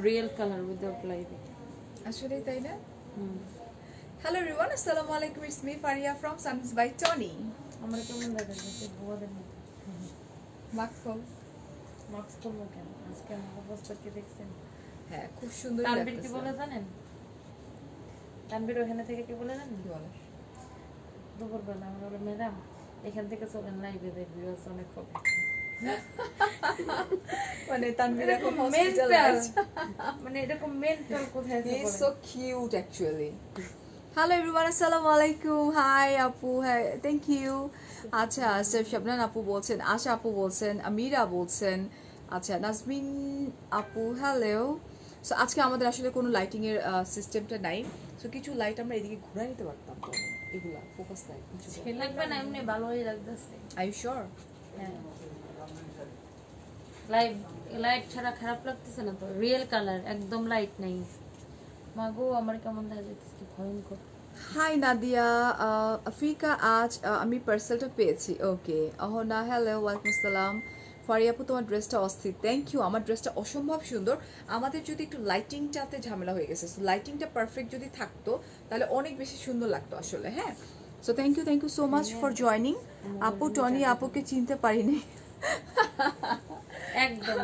Real colour without light আসলে তাই না? হ্যালো এভরিওয়ান, আসসালামু আলাইকুম। ইটস মি ফারিয়া ফ্রম সানস বাই টনি। আমরা কেমন দেখা যাচ্ছে বুয়াদের মতো। মাস্ক করবো কেন? আজকে আমার অবস্থা কি দেখছেন? হ্যাঁ, খুব সুন্দর তানবীর কি বলে জানেন? তানবীর ওখানে থেকে কি বলে জানেন? কি বলে? দুপুরবেলা আমরা বলে ম্যাডাম এখান থেকে চলেন লাইভে দেখবি অনেক হবে। মানে তানভীর এখন হসপিটালাইজড। মানে এরকম মেন্টাল কোথায় আছে he is so cute actually. Hello everyone, আসসালামু আলাইকুম। হাই আপু, হ্যাঁ থ্যাংক ইউ। আচ্ছা, সেফ শাবনান আপু বলছেন, আশা আপু বলছেন, আমিরা বলছেন, আচ্ছা নাজমিন আপু হ্যালো। সো আজকে আমাদের আসলে কোনো লাইটিং এর সিস্টেমটা নাই, সো কিছু লাইট আমরা এদিকে ঘুরাই নিতে পারতাম তো, এগুলা ফোকাস লাইট কিছু লাগবে না, এমনি ভালোই লাগতেছে। I U sure? হ্যাঁ, লাইভ লাইট ছাড়া খারাপ লাগতেছে না তো? রিয়েল কালার, একদম লাইট নাই। মাগো আমার কেমন দেখা যাচ্ছে, কি ভয়ঙ্কর। হাই নাদিয়া, আফ্রিকা আজ আমি পার্সেলটা পেয়েছি। ওকে অহনা হ্যালো, ওয়ালাইকুম আসসালাম। ফারিয়াপু তোমার ড্রেসটা অস্থির, থ্যাংক ইউ। আমার ড্রেসটা অসম্ভব সুন্দর। আমাদের যদি একটু লাইটিংটাতে ঝামেলা হয়ে গেছে, সো লাইটিংটা পারফেক্ট যদি থাকতো তাহলে অনেক বেশি সুন্দর লাগতো আসলে। হ্যাঁ, so thank you so much for joining. আপু টনি আপুকে চিনতে পারিনি। একদম।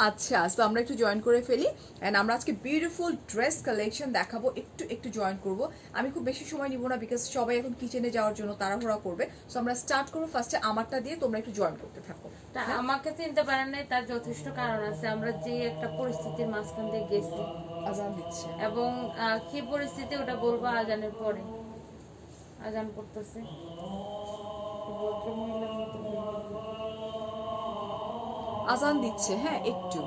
আচ্ছা, সো আমরা একটু জয়েন করে ফেলি অ্যান্ড আমরা আজকে বিউটিফুল ড্রেস কালেকশন দেখাবো। একটু জয়েন করব। আমি খুব বেশি সময় নিব না, বিকজ সবাই এখন কিচেনে যাওয়ার জন্য তাড়াহুড়া করবে। সো আমরা স্টার্ট করবো ফার্স্টে আমারটা দিয়ে, তোমরা একটু জয়েন করতে থাকো। আমাকে চিনতে পারেন নাই তার যথেষ্ট কারণ আছে। আমরা যে একটা পরিস্থিতির মাঝখান দিয়ে গেছি, আজান দিচ্ছে, এবং কি পরিস্থিতি ওটা বলবো আজানের পরে। আজান পড়তেছে, ভদ্রমহিলার মতো আজান দিচ্ছে। হ্যাঁ একটু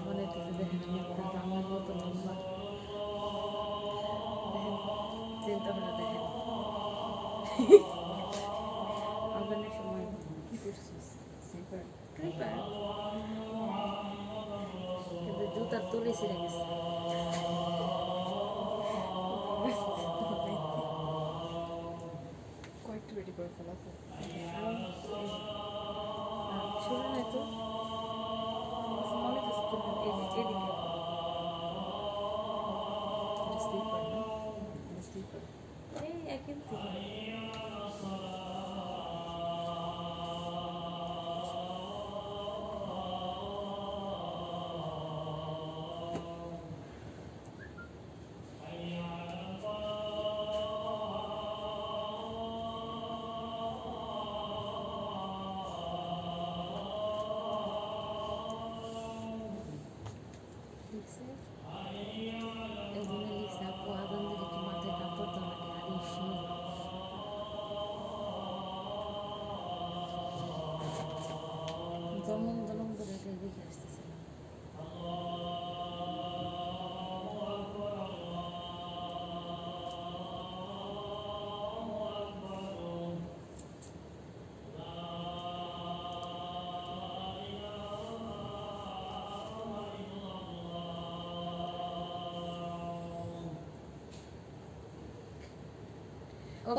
মনে হচ্ছে দেখেন একটা আমার মতো লম্বা, দেখেন চিন্তা করে দেখেন। আজানের সময় কি করছিস? স্লিপার ক্লিপার, কিন্তু জুতার তুলি ছিঁড়ে গেছে। কয়েকটু রেডি করে ফেলা। শুরু নাই তো মনে হচ্ছে এদিকে স্লিপার না, স্লিপার। এই একই লিখছে। একজনে লিখছে আপু আদান দিলে কি মাথায় কাপড় দেওয়া লাগে? আর এই শিওর দমন দমন করে এটা দেখে আসতেছিলাম।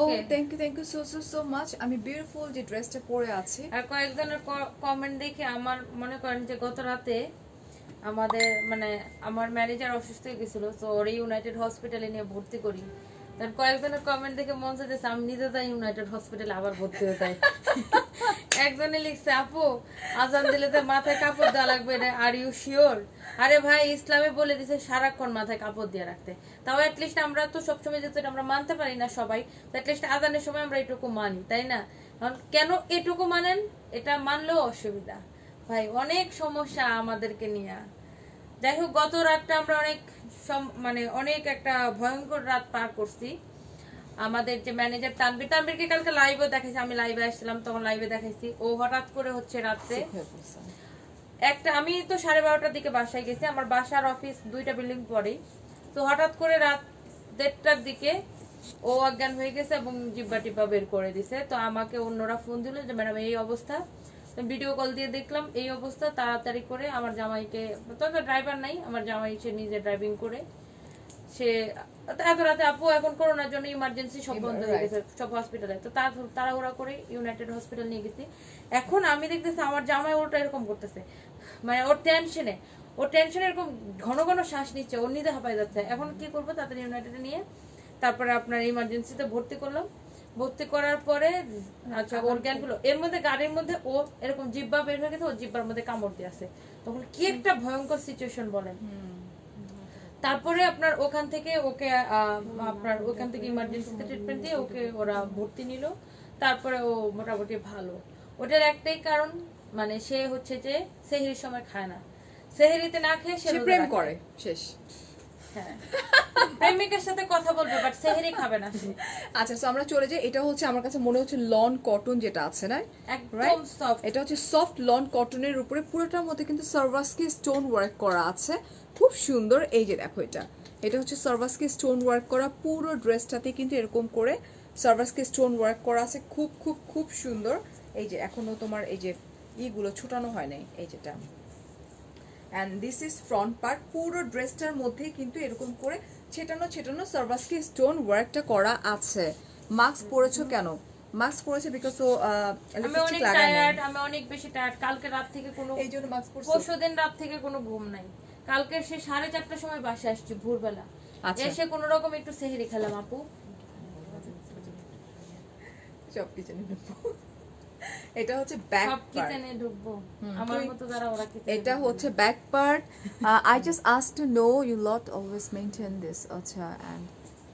ও থ্যাংক ইউ সো মাচ। আমি বিউটিফুল যে ড্রেসটা পরে আছি, আর কয়েকজনের কমেন্ট দেখে আমার মনে করেন যে গত রাতে আমাদের মানে আমার ম্যানেজার অসুস্থ হয়ে গেছিল, তো ওরে ইউনাইটেড হসপিটালে নিয়ে ভর্তি করি। তার কয়েকজনের কমেন্ট দেখে মন চাইতেছে আমি নিজে যাই ইউনাইটেড হসপিটালে আবার ভর্তি হয়ে যাই। একজনে লিখছে আপু আজান দিলে তো মাথায় কাপড় দেওয়া লাগবে না, আর ইউ শিওর? আরে ভাই, ইসলামে বলে দিছে সারাক্ষণ মাথায় কাপড় দিয়ে রাখতে। তাও অ্যাটলিস্ট আমরা তো সবসময় যেহেতু আমরা মানতে পারি না সবাই, তো অ্যাটলিস্ট আজানের সময় আমরা এটুকু মানি, তাই না? কেন এটুকু মানেন? এটা মানলেও অসুবিধা ভাই, অনেক সমস্যা আমাদেরকে নিয়ে। যাই হোক, গত রাতটা আমরা অনেক মানে অনেক একটা ভয়ঙ্কর রাত পার করছি। আমাদের যে ম্যানেজার তানবীরকে কালকে লাইভে দেখাইছি, আমি লাইভে আসছিলাম তখন লাইভে দেখাইছি। ও হঠাৎ করে হচ্ছে রাত্রে একটা আমি তো 12:30টার দিকে বাসায় গেছি, আমার বাসার অফিস 2টা বিল্ডিং পরেই। তো হঠাৎ করে রাত 1:30টার দিকে ও অজ্ঞান হয়ে গেছে এবং জিব্বা টিব্বা বের করে দিছে। তো আমাকে অন্যরা ফোন দিল যে ম্যাডাম এই অবস্থা। ভিডিও কল দিয়ে দেখলাম এই অবস্থা, তাড়াতাড়ি করে আমার জামাইকে, তো ড্রাইভার নাই, আমার জামাই সে নিজে ড্রাইভিং করে, সে এত রাতে আপু এখন করোনার জন্য ইমার্জেন্সি সব বন্ধ হয়ে গেছে সব হসপিটালে, তো তাড়াহুড়া করে ইউনাইটেড হসপিটাল নিয়ে গেছি। এখন আমি দেখতেছি আমার জামাই ওটা এরকম করতেছে, মানে ওর টেনশনে এরকম ঘন ঘন শ্বাস নিচ্ছে, ওর নিজে হাঁপাই যাচ্ছে। এখন কি করবো, তাড়াতাড়ি ইউনাইটেডে নিয়ে তারপরে আপনার ইমার্জেন্সিতে ভর্তি করলাম। ভর্তি করার পরে আচ্ছা ওর জ্ঞানগুলো এর মধ্যে গাড়ির মধ্যে ও এরকম জিব্বা বের হয়ে গেছে, ওর জিব্বার মধ্যে কামড় দিয়ে আছে। তখন কি একটা ভয়ঙ্কর সিচুয়েশন বলেন। তারপরে আপনার ওখান থেকে ওকে আপনার ওখান থেকে ইমার্জেন্সিতে ট্রিটমেন্ট দিয়ে ওকে ওরা ভর্তি নিল। তারপরে ও মোটামুটি ভালো। ওটার একটাই কারণ, মানে সে হচ্ছে যে সেহরির সময় খায় না, সেহরিতে না খেয়ে সে প্রেম করে শেষ। হ্যাঁ, প্রেমিকের সাথে কথা বলবে বাট সেহরি খাবে না সে। আচ্ছা, সো আমরা চলে যাই। এটা হচ্ছে আমার কাছে মনে হচ্ছে লন কটন যেটা আছে না, একদম সফট। এটা হচ্ছে সফট লন কটনের উপরে পুরোটার মধ্যে কিন্তু সার্ভাসকি স্টোন ওয়ার্ক করা আছে, খুব সুন্দর। এই যে দেখো, এটা হচ্ছে সার্ভাসকি স্টোন ওয়ার্ক করা, পুরো ড্রেসটাতে কিন্তু এরকম করে সার্ভাসকি স্টোন ওয়ার্ক করা আছে, খুব খুব খুব সুন্দর। এই যে এখনো তোমার এই যে ইগুলো ছুটানো হয় নাই, এই যেটা। And this is front part. পুরো ড্রেসটার মধ্যে কিন্তু এরকম করে ছেটানো ছেটানো সার্ভাসকি স্টোন ওয়ার্কটা করা আছে। মাস্ক পরেছো কেন? মাস্ক পরেছে বিকজ ও আমি অনেক টায়ার্ড, আমি অনেক বেশি টায়ার্ড। কালকে রাত থেকে কোনো, এই জন্য মাস্ক পরছো। পরশুদিন রাত থেকে কোনো ঘুম নাই। কালকে সে 4:30টার সময় বাসায় আসছি ভোরবেলা, এসে কোনো রকম একটু সেহরি খেলাম আপু। সব কিচেনে ঢুকবো। এটা হচ্ছে ব্যাক সব পার্ট। কিচেনে ঢুকবো আমার মতো যারা, ওরা কিচেনে। এটা হচ্ছে back part. I just asked to know you lot always maintain this. আচ্ছা, and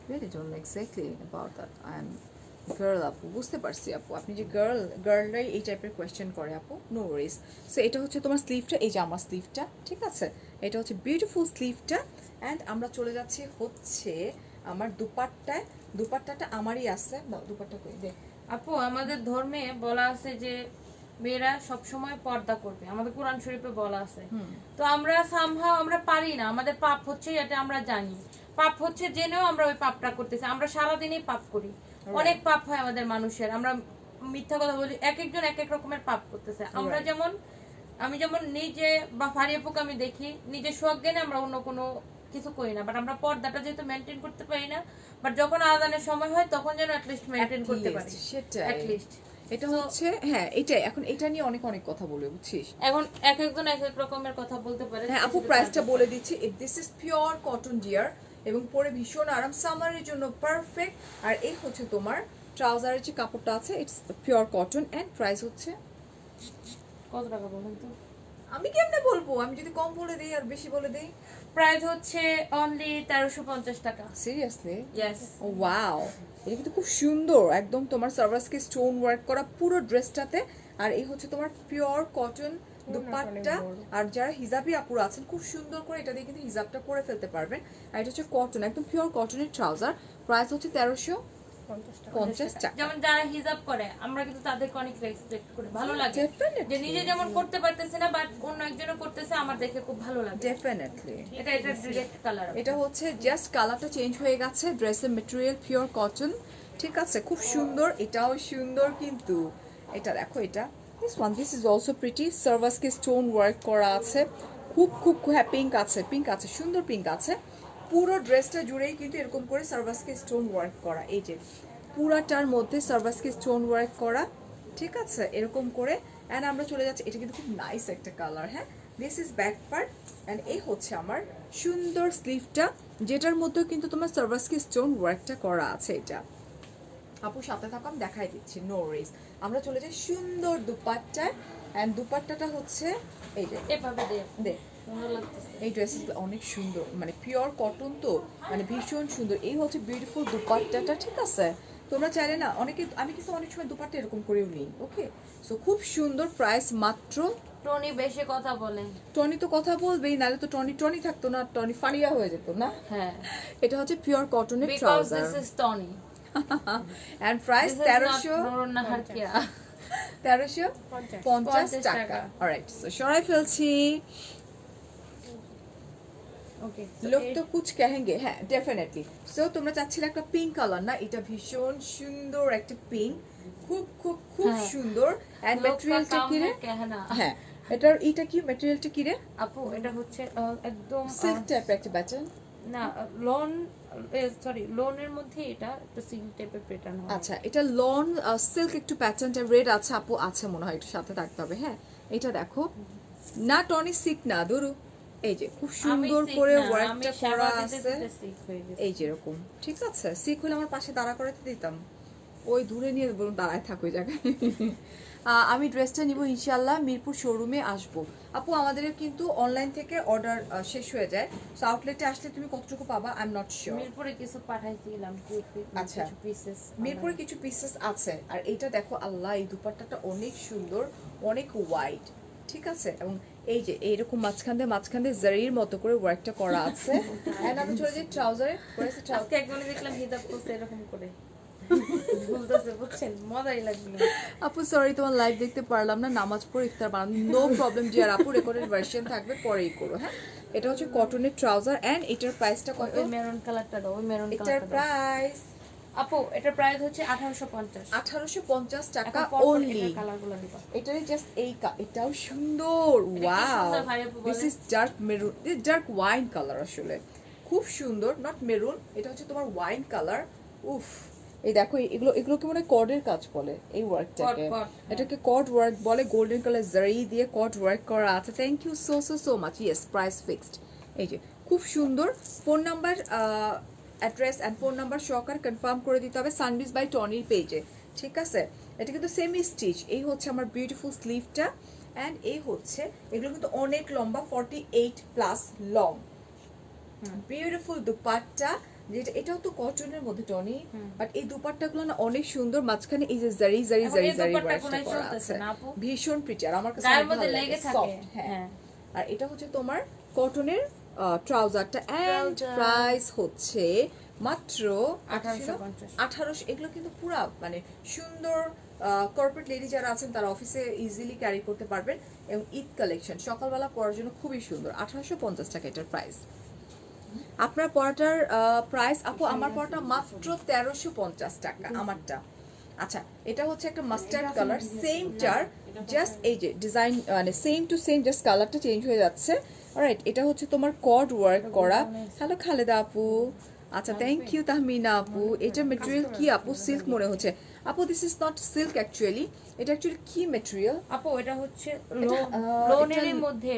really don't know exactly about that. I am girl আপু, বুঝতে পারছি আপু, আপনি যে গার্লরাই এই টাইপের কোয়েশ্চেন করে আপু, নো ওয়ারিজ। সো এটা হচ্ছে তোমার স্লিভটা, এই যে আমার স্লিভটা, ঠিক আছে, এটা হচ্ছে বিউটিফুল স্লিভটা। অ্যান্ড আমরা চলে যাচ্ছি হচ্ছে আমার দুপাট্টায়। দুপাট্টাটা আমারই আছে, দুপাট্টা কই দে আপু। আমাদের ধর্মে বলা আছে যে মেয়েরা সব সময় পর্দা করবে, আমাদের কোরআন শরীফে বলা আছে। তো আমরা সামহাও আমরা পারি না, আমাদের পাপ হচ্ছে এটা আমরা জানি, পাপ হচ্ছে জেনেও আমরা ওই পাপটা করতেছি। আমরা সারাদিনই পাপ করি, অনেক পাপ হয় আমাদের মানুষের, আমরা মিথ্যা কথা বলি, এক একজন এক এক রকমের পাপ করতেছে। আমরা যেমন, আমি যেমন নিজে বা ফারিয়াপুকে আমি দেখি নিজে সজ্ঞানে আমরা অন্য কোনো কিছু করি না, বাট আমরা পর্দাটা যেহেতু মেনটেন করতে পারি না, বাট যখন আজানের সময় হয় তখন যেন অ্যাটলিস্ট মেনটেন করতে পারি, সেটা অ্যাটলিস্ট। এটা হচ্ছে, হ্যাঁ এটাই। এখন এটা নিয়ে অনেক অনেক কথা বলবে, বুঝছিস, এখন এক একজন এক এক রকমের কথা বলতে পারে। হ্যাঁ আপু, প্রাইসটা বলে দিচ্ছি। This is pure cotton dear এবং পরে ভীষণ আরাম, সামারের জন্য পারফেক্ট। আর এই হচ্ছে তোমার ট্রাউজারের যে কাপড়টা আছে, it's pure cotton. And price হচ্ছে কত টাকা বলুন তো? আমি কেমনে বলবো, আমি যদি কম বলে দিই আর বেশি বলে দিই? প্রাইস হচ্ছে অনলি 1350 টাকা। সিরিয়াসলি? ইয়েস। ওয়াও, এটা কিন্তু খুব সুন্দর, একদম তোমার সার্ভাসকে স্টোন ওয়ার্ক করা পুরো ড্রেসটাতে। আর এই হচ্ছে তোমার পিওর কটন দুপাট্টা। আর যারা হিজাবি আপুরা আছেন, খুব সুন্দর করে এটা দিয়ে কিন্তু হিজাবটা করে ফেলতে পারবেন। আর এটা হচ্ছে কটন, একদম পিওর কটনের ট্রাউজার। প্রাইস হচ্ছে 1350 টাকা। যেমন যারা হিজাব করে আমরা কিন্তু তাদেরকে অনেক রেসপেক্ট করি, ভালো লাগে যে নিজে যেমন করতে পারতেছে না বাট অন্য একজনও করতেছে, আমার দেখে খুব ভালো লাগে। ডেফিনেটলি। এটা ডিরেক্ট কালার, এটা হচ্ছে জাস্ট কালারটা চেঞ্জ হয়ে গেছে, ড্রেসের মেটেরিয়াল পিওর কটন, ঠিক আছে, খুব সুন্দর। এটাও সুন্দর কিন্তু, এটা দেখো, এটা দিস ইজ অলসো প্রিটি, সার্ভাসকে স্টোন ওয়ার্ক করা আছে, খুব খুব হ্যাঁ পিঙ্ক আছে, সুন্দর পিঙ্ক আছে। পুরো ড্রেসটা জুড়েই কিন্তু এরকম করে সার্ভাসকে স্টোন ওয়ার্ক করা, এই যে পুরাটার মধ্যে সার্ভাসকে স্টোন ওয়ার্ক করা, ঠিক আছে, এরকম করে। অ্যান্ড আমরা চলে যাচ্ছি, এটা কিন্তু খুব নাইস একটা কালার, হ্যাঁ। This is back part and এই হচ্ছে আমার সুন্দর স্লিভটা, যেটার মধ্যেও কিন্তু তোমার সার্ভাসকে স্টোন ওয়ার্কটা করা আছে। এটা আপু সাথে থাকো, আমি দেখাই দিচ্ছি, নো ওয়ারিজ। আমরা চলে যাই সুন্দর দুপাট্টায়। অ্যান্ড দুপাট্টাটা হচ্ছে এই যে এভাবে দে সুন্দর লাগতেছে। এই ড্রেসেসগুলো অনেক সুন্দর, মানে পিওর কটন, তো মানে ভীষণ সুন্দর। এই হচ্ছে বিউটিফুল দুপাট্টাটা, ঠিক আছে। তোমরা চাইলে না, অনেকে, আমি কিন্তু অনেক সময় দুপাট্টা এরকম করেও নিই, ওকে। সো খুব সুন্দর, প্রাইস মাত্র। টনি বেশি কথা বলে, টনি তো কথা বলবেই, নাহলে তো টনি থাকতো না, টনি ফানিয়া হয়ে যেত না। হ্যাঁ, এটা হচ্ছে পিওর কটনের because trouser this is Tony and price 1300। নাহার কিয়া 1350 টাকা। অলরাইট, সো সরাই ফেলছি। ওকে লোক তো কুচ কহেঙ্গে, হ্যাঁ ডেফিনেটলি। সো তোমরা চাচ্ছিলে একটা পিঙ্ক কালার না, এটা ভীষণ সুন্দর একটা পিঙ্ক, খুব খুব খুব হ্যাঁ। সুন্দর। এন্ড ম্যাটেরিয়ালটা কি রে? হ্যাঁ, এটা কি ম্যাটেরিয়ালটা কি রে? আপু এটা হচ্ছে একদম সিল্ক টাইপের একটা প্যাটার্ন। না লোন, সরি লোনের মধ্যে এটা একটা সিল্ক টাইপের প্যাটার্ন হয়। আচ্ছা, এটা লন সিল্ক একটু প্যাটার্নটা রেড আছে আপু, আছে মনে হয়, একটু সাথে থাকতে হবে। হ্যাঁ, এটা দেখো না টনি সিক না ধরু, এই যে খুব সুন্দর করে ওয়ার্কটা করা আছে, এই যে এরকম। ঠিক আছে, সিক হলে আমার পাশে দাঁড়া করাতে দিতাম, ওই দূরে নিয়ে বলুন দাঁড়ায় থাক ওই জায়গায়। আমি ড্রেসটা নিব ইনশাল্লাহ, মিরপুর শোরুমে আসবো। আপু আমাদের কিন্তু অনলাইন থেকে অর্ডার শেষ হয়ে যায়, সো আউটলেটে আসলে তুমি কতটুকু পাবা আই এম নট শিওর। মিরপুরে কিছু পাঠাইছিলাম, আচ্ছা, পিসেস মিরপুরে কিছু পিসেস আছে। আর এইটা দেখো আল্লাহ, এই দুপাট্টাটা অনেক সুন্দর, অনেক ওয়াইড। ঠিক আছে, এবং এই যে এইরকম মাঝখান দিয়ে জারির মতো করে ওয়ার্কটা করা আছে। এন্ড আমি চলে যাই ট্রাউজারে, পরেছে আজকে একজনে দেখলাম হিজাব করছে এরকম করে বলতেছে, বুঝছেন, মজাই লাগলো। আপু সরি তোমার লাইভ দেখতে পারলাম না, নামাজ পড়ে ইফতার বানানো, নো প্রবলেম জি। আর আপু রেকর্ডেড ভার্সন থাকবে, পরেই করো। হ্যাঁ, এটা হচ্ছে কটনের ট্রাউজার এন্ড এটার প্রাইসটা কত? ওই মেরুন কালারটা দাও, ওই মেরুন এটার কালারটা দাও। প্রাইস আপু এটার প্রাইস হচ্ছে 1850 1850 টাকা এখন পরপর অনলি। এটার কালারগুলো দিবা। এটারই জাস্ট এই এটাও সুন্দর, ওয়াও, সুন্দর ভাই আপু বলে। This is dark maroon, dark wine colour, আসলে খুব সুন্দর, নট মেরুন, এটা হচ্ছে তোমার ওয়াইন কালার। উফ, এই দেখো এগুলো এগুলো কি মানে কর্ডের কাজ বলে এই ওয়ার্কটাকে, এটাকে কর্ড ওয়ার্ক বলে, গোল্ডেন কালার জারি দিয়ে কর্ড ওয়ার্ক করা আছে। Thank you so so so much. Yes, price fixed. এই যে খুব সুন্দর, phone number address and phone number সহকারে কনফার্ম করে দিতে হবে সানবিজ বাই টনির পেজে। ঠিক আছে, এটা কিন্তু সেমি স্টিচ। এই হচ্ছে আমার বিউটিফুল স্লিভটা অ্যান্ড এই হচ্ছে, এগুলো কিন্তু অনেক লম্বা, 48 প্লাস লং। বিউটিফুল দুপাট্টা, যেটা এটাও তো কটনের মধ্যে টনি, বাট এই দুপাট্টাগুলো না অনেক সুন্দর, মাঝখানে এই যে জারি জারি জারি জারি ওয়ার্কটা করা আছে, ভীষণ প্রিটি। আর আমার কাছে গায়ের মধ্যে লেগে থাকে। হ্যাঁ, আর এটা হচ্ছে তোমার কটনের ট্রাউজারটা এন্ড প্রাইস হচ্ছে মাত্র 1850। এগুলো কিন্তু পুরা মানে সুন্দর, কর্পোরেট লেডি যারা আছেন তারা অফিসে ইজিলি ক্যারি করতে পারবেন, এবং ঈদ কালেকশন সকালবেলা পরার জন্য খুবই সুন্দর। 1850 টাকা এটার প্রাইস। আপনার পরাটার প্রাইস আপু, আমার পরাটা মাত্র 1350 টাকা আমারটা। আচ্ছা, এটা হচ্ছে একটা মাস্টার্ড কালার, সেম টার, জাস্ট এই যে ডিজাইন মানে সেম টু সেম, জাস্ট কালারটা চেঞ্জ হয়ে যাচ্ছে। অলরাইট, এটা হচ্ছে তোমার কর্ড ওয়ার্ক করা। হ্যালো খালেদা আপু, আচ্ছা থ্যাংক ইউ তাহমিনা আপু। এটা ম্যাটেরিয়াল কি আপু? সিল্ক মনে হচ্ছে আপু। This is not silk actually, এটা অ্যাকচুয়ালি কি ম্যাটেরিয়াল আপু? এটা হচ্ছে লোনের মধ্যে,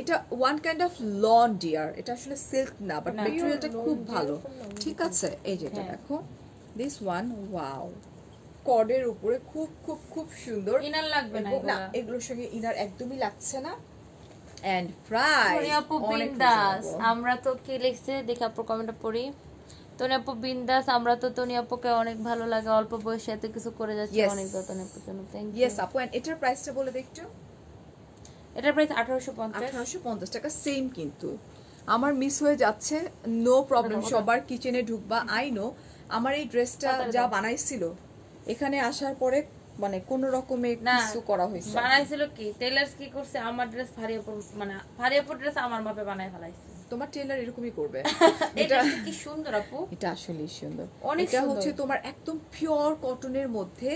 এটা one kind of lawn dear, এটা আসলে সিল্ক না, বাট ম্যাটেরিয়ালটা খুব ভালো। ঠিক আছে, এই যেটা দেখো, দিস ওয়ান, ওয়াও, কর্ডের উপরে খুব খুব খুব সুন্দর। ইনার লাগবে না, না এগুলোর সঙ্গে ইনার একদমই লাগছে না। এন্ড প্রাইস তনি আপু বিন্দাস, আমরা তো কি লিখছে দেখে আপু কমেন্টে পড়ি। তনি আপু বিন্দাস, আমরা তো তনি আপুকে অনেক ভালো লাগে, অল্প বয়সে এত কিছু করে যাচ্ছে, অনেক তনি আপুর জন্য থ্যাংক ইউ। ইয়েস আপু, এন্ড এটার প্রাইসটা বলে দেখছো। এটার প্রাইস 1850 1850 টাকা, সেম কিন্তু আমার মিস হয়ে যাচ্ছে, নো প্রবলেম, সবার কিচেনে ঢুকবা, আই নো। আমার এই ড্রেসটা যা বানাইছিল এখানে আসার পরে মানে কোন রকমে কিছু করা হয়েছে, বানাইছিল কি টেলার্স কি করছে, আমার ড্রেস ভারিয়াপুর মানে ভারিয়াপুর ড্রেস আমার মাপে বানাই ফেলাইছে। তোমার টেলার এরকমই করবে। এটা কি সুন্দর আপু, এটা আসলেই সুন্দর। অনেক এটা হচ্ছে তোমার একদম পিওর কটনের মধ্যে